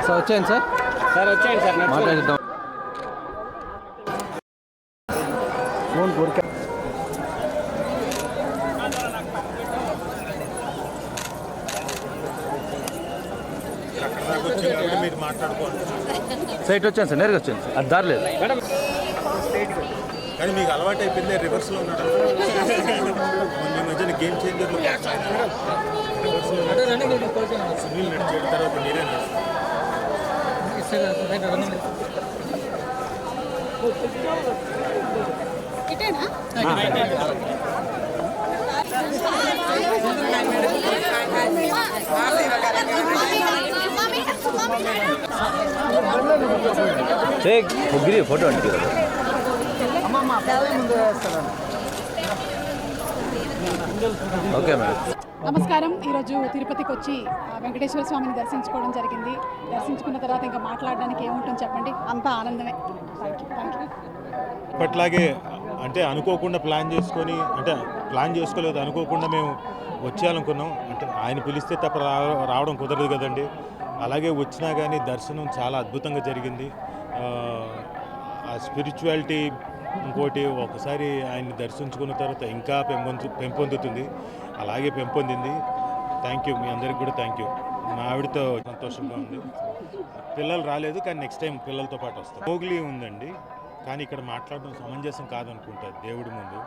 Sir వచ్చాను sir మాట్లాడిద్దాం phone కోరిక site వచ్చాను సార్ నేరుగా వచ్చాను సార్ అది దారలేదు కానీ మీకు అలవాటు అయిపోయింది రివర్స్లో ఉన్నాడు మధ్యన గేమ్ చేంజర్లో సునీల్ నడిచేట తర్వాత మీరే ముగ్గురి ఫోటో అంటే ఓకే మేడం. నమస్కారం. ఈరోజు తిరుపతికి వచ్చి వెంకటేశ్వర స్వామిని దర్శించుకోవడం జరిగింది. దర్శించుకున్న తర్వాత ఇంకా మాట్లాడడానికి ఏముంటుంది చెప్పండి, అంతా ఆనందమే. Thank you. ఇప్పట్లాగే అంటే అనుకోకుండా ప్లాన్ చేసుకోలేదు, అనుకోకుండా మేము వచ్చేయాలనుకున్నాం. అంటే ఆయన పిలిస్తే తప్ప రావడం కుదరదు కదండి. అలాగే వచ్చినా కానీ దర్శనం చాలా అద్భుతంగా జరిగింది. ఆ స్పిరిచువాలిటీ ఇంకోటి ఒకసారి ఆయన్ని దర్శించుకున్న తర్వాత ఇంకా పెంపొందుతుంది. అలాగే పెంపొందింది. థ్యాంక్ యూ, మీ అందరికి కూడా థ్యాంక్ యూ. మా ఆవిడతో సంతోషంగా ఉంది. పిల్లలు రాలేదు కానీ నెక్స్ట్ టైం పిల్లలతో పాటు వస్తాం. మోగ్లీ ఉందండి కానీ ఇక్కడ మాట్లాడడం సమంజసం కాదనుకుంటా దేవుడి ముందు.